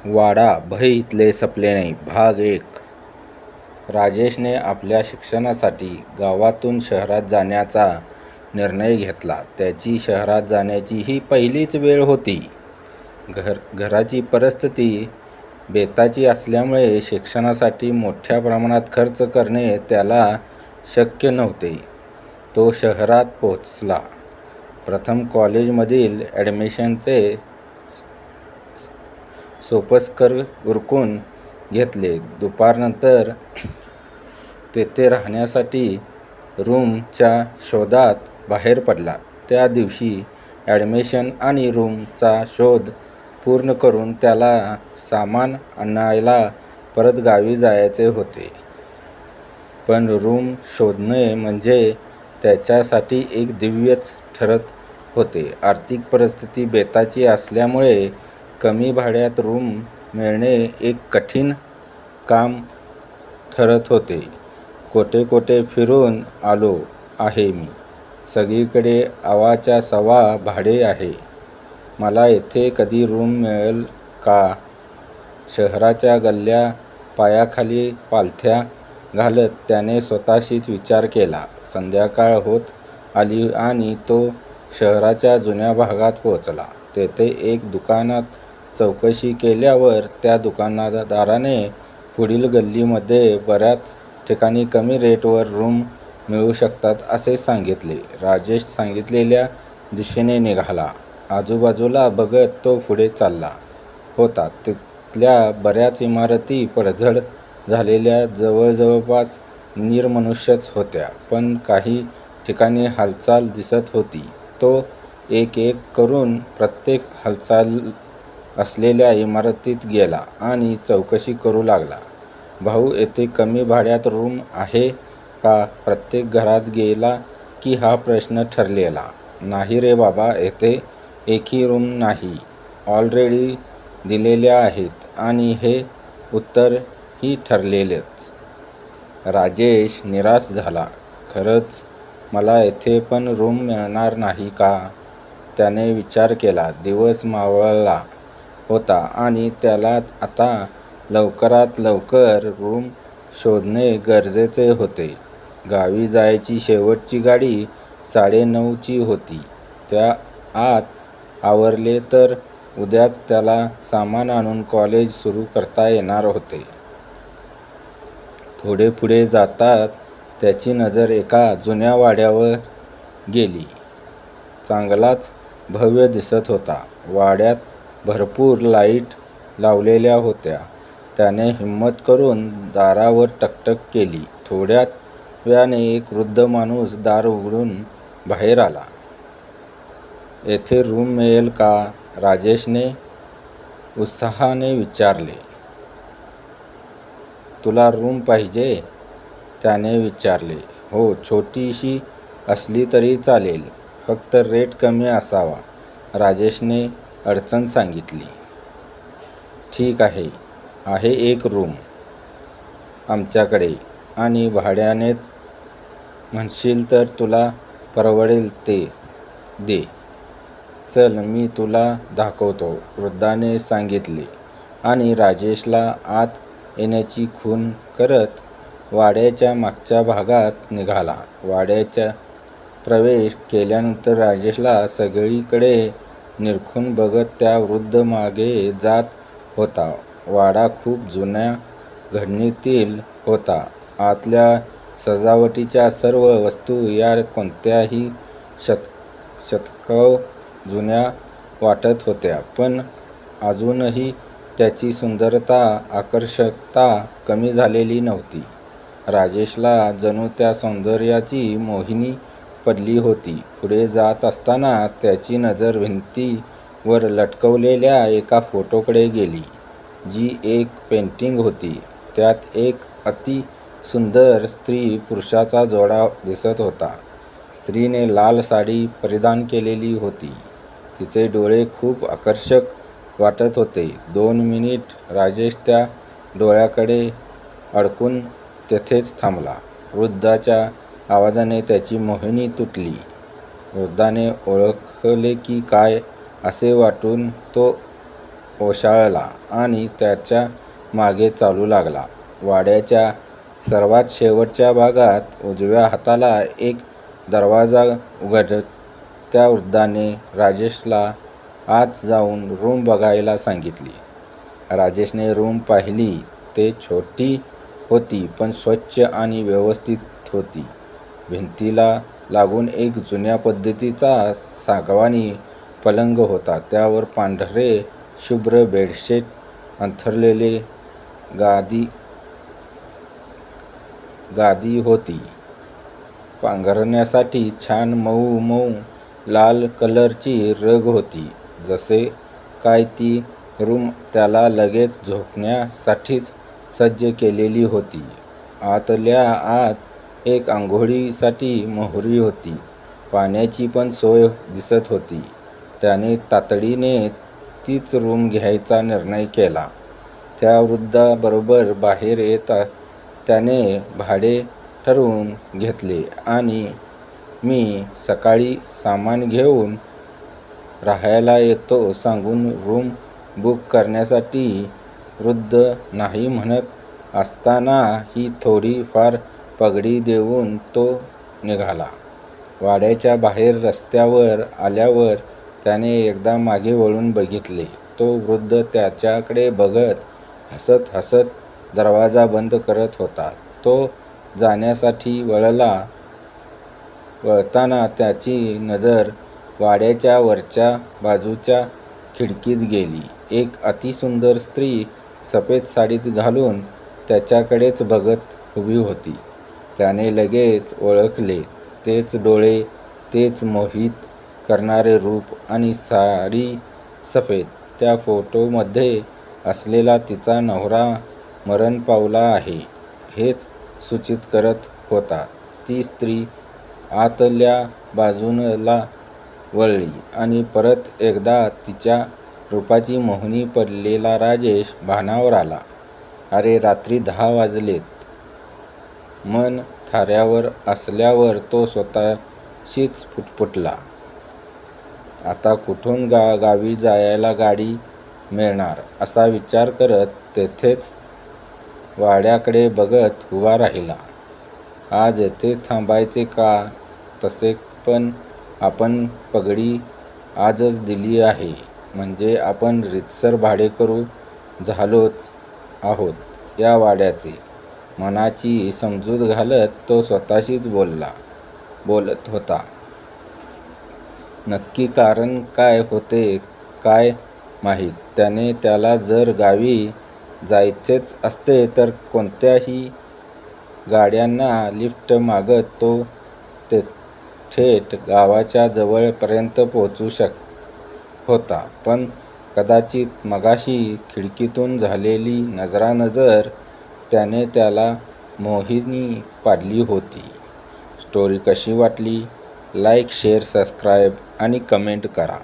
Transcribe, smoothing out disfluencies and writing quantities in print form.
वाडा भय इथले सपले नाही भाग 1. राजेशने आपल्या शिक्षणासाठी गावातून शहरात जाण्याचा निर्णय घेतला. त्याची शहरात जाण्याची ही पहिलीच वेळ होती. घराची परिस्थिती बेताची असल्यामुळे शिक्षणासाठी मोठ्या प्रमाणात खर्च करणे त्याला शक्य नव्हते. तो शहरात पोहोचला. प्रथम कॉलेजमधील ॲडमिशनचे सोपस्कर उरकून घेतले. दुपारनंतर तेथे राहण्यासाठी रूमच्या शोधात बाहेर पडला. त्या दिवशी ॲडमिशन आणि रूमचा शोध पूर्ण करून त्याला सामान आणायला परत गावी जायचे होते. पण रूम शोधणे म्हणजे त्याच्यासाठी एक दिव्यच ठरत होते. आर्थिक परिस्थिती बेताची असल्यामुळे कमी भाड्यात रूम मिळणे एक कठीण काम ठरत होते. कोठे फिरून आलो आहे मी. सगळीकडे अवाच्या सवा भाडे आहे. मला येथे कधी रूम मिळेल का? शहराच्या गल्ल्या पायाखाली पालथ्या घालत त्याने स्वतःशीच विचार केला. संध्याकाळ होत आली आणि तो शहराच्या जुन्या भागात पोहोचला. तेथे एक दुकानात चौकशी केल्यावर त्या दुकानदाराने पुढील गल्लीमध्ये बऱ्याच ठिकाणी कमी रेटवर रूम मिळू शकतात असे सांगितले. राजेश सांगितलेल्या दिशेने निघाला. आजूबाजूला बघत तो पुढे चालला होता. तिथल्या बऱ्याच इमारती पडझड झालेल्या जवळपास निर्मनुष्यच होत्या. पण काही ठिकाणी हालचाल दिसत होती. तो एक करून प्रत्येक हालचाल असलेल्या इमारतीत गेला आणि चौकशी करू लागला. भाऊ, येथे कमी भाड्यात रूम आहे का? प्रत्येक घरात गेला की हा प्रश्न ठरलेला. नाही रे बाबा, येथे एकही रूम नाही. ऑलरेडी दिलेल्या आहेत आणि हे उत्तरही ठरलेलेच. राजेश निराश झाला. खरंच मला येथे पण रूम मिळणार नाही का? त्याने विचार केला. दिवस मावळला होता आणि त्याला आता लवकरात लवकर रूम शोधणे गरजेचे होते. गावी जायची शेवटची गाडी 9:30ची होती. त्या आत आवरले तर उद्याच त्याला सामान आणून कॉलेज सुरू करता येणार होते. थोडे पुढे जाताच त्याची नजर एका जुन्या वाड्यावर गेली. चांगलाच भव्य दिसत होता. वाड्यात भरपूर लाईट लावलेल्या होत्या. त्याने हिम्मत करून दारावर टकटक केली. थोड्याच वेळाने एक वृद्ध माणूस दार उघडून बाहेर आला. येथे रूम मिळेल का? राजेशने उत्साहाने विचारले. तुला रूम पाहिजे? त्याने विचारले. हो, छोटीशी असली तरी चालेल. फक्त रेट कमी असावा. राजेशने अडचण सांगितली. ठीक आहे. आहे एक रूम आमच्याकडे आणि भाड्यानेच म्हणशील तर तुला परवडेल ते दे. चल, मी तुला दाखवतो, वृद्धाने सांगितले आणि राजेशला आत येण्याची खूण करत वाड्याच्या मागच्या भागात निघाला. वाड्याच्या प्रवेश केल्यानंतर राजेशला सगळीकडे निरखून बघत त्या वृद्ध मागे जात होता. वाडा खूप जुन्या घडणीतील होता. आतल्या सजावटीच्या सर्व वस्तू या कोणत्याही शतकाव जुन्या वाटत होत्या. पण अजूनही त्याची सुंदरता, आकर्षकता कमी झालेली नव्हती. राजेशला जणू त्या सौंदर्याची मोहिनी पडली होती. पुढे जात असताना त्याची नजर भिंतीवर लटकवलेल्या एका फोटोकडे गेली. जी एक पेंटिंग होती. त्यात एक अति सुंदर स्त्री-पुरुषाचा जोडा दिसत होता. स्त्रीने लाल साडी परिधान केलेली होती. तिचे डोळे खूप आकर्षक वाटत होते. 2 मिनिट राजेश त्या डोळ्याकडे अडकून तेथेच थांबला. वृद्धाच्या आवाजाने त्याची मोहिनी तुटली. वृद्धाने ओळखले की काय असे वाटून तो ओशाळला आणि त्याच्या मागे चालू लागला. वाड्याच्या सर्वात शेवटच्या भागात उजव्या हाताला एक दरवाजा उघडत त्या वृद्धाने राजेशला आत जाऊन रूम बघायला सांगितली. राजेशने रूम पाहिली. ते छोटी होती पण स्वच्छ आणि व्यवस्थित होती. भिंतीला लागून एक जुन्या पद्धतीचा सागवानी पलंग होता. त्यावर पांढरे शुभ्र बेडशीट अंथरलेले. गादी होती. पांघरण्यासाठी छान मऊ मऊ लाल कलरची रग होती. जसे काय ती रूम त्याला लगेच झोपण्यासाठीच सज्ज केलेली होती. आतल्या आत एक आंघोळीसाठी मोहरी होती. पाण्याची पण सोय दिसत होती. त्याने तातडीने तीच रूम घ्यायचा निर्णय केला. त्या वृद्धाबरोबर बाहेर येत त्याने भाडे ठरवून घेतले आणि मी सकाळी सामान घेऊन राहायला येतो सांगून रूम बुक करण्यासाठी वृद्ध नाही म्हणत असतानाही थोडी फार पगडी देऊन तो निघाला. वाड्याच्या बाहेर रस्त्यावर आल्यावर त्याने एकदा मागे वळून बघितले. तो वृद्ध त्याच्याकडे बघत हसत हसत दरवाजा बंद करत होता. तो जाण्यासाठी वळताना त्याची नजर वाड्याच्या वरच्या बाजूच्या खिडकीत गेली. एक अतिसुंदर स्त्री सफेद साडीत घालून त्याच्याकडेच बघत उभी होती. त्याने लगेच ओळखले. तेच डोळे, तेच मोहित करणारे रूप आणि साडी सफेद. त्या फोटोमध्ये असलेला तिचा नवरा मरण पावला आहे हेच सूचित करत होता. ती स्त्री आतल्या बाजूला वळली आणि परत एकदा तिच्या रूपाची मोहिनी पडलेला राजेश भानावर आला. अरे, रात्री 10 वाजलेत. मन थाऱ्यावर असल्यावर तो स्वतःशीच पुटपुटला. आता कुठून गावी जायला गाडी मिळणार असा विचार करत तेथेच वाड्याकडे बघत उभा राहिला. आज येथेच थांबायचे का? तसे पण आपण पगडी आजच दिली आहे म्हणजे आपण रीतसर भाडेकरू झालोच आहोत या वाड्याचे. मनाची समजूत घालत तो स्वतःशीच बोलत होता. नक्की कारण काय होते काय माहीत. त्याला जर गावी जायचेच असते तर कोणत्याही गाड्यांना लिफ्ट मागत तो थेट गावाच्या जवळपर्यंत पोहोचू होता. पण कदाचित मगाशी खिडकीतून झालेली नजरानजर त्याने त्याला मोहिनी पाडली होती. स्टोरी कशी वाटली? लाईक, शेअर, सबस्क्राईब आणि कमेंट करा.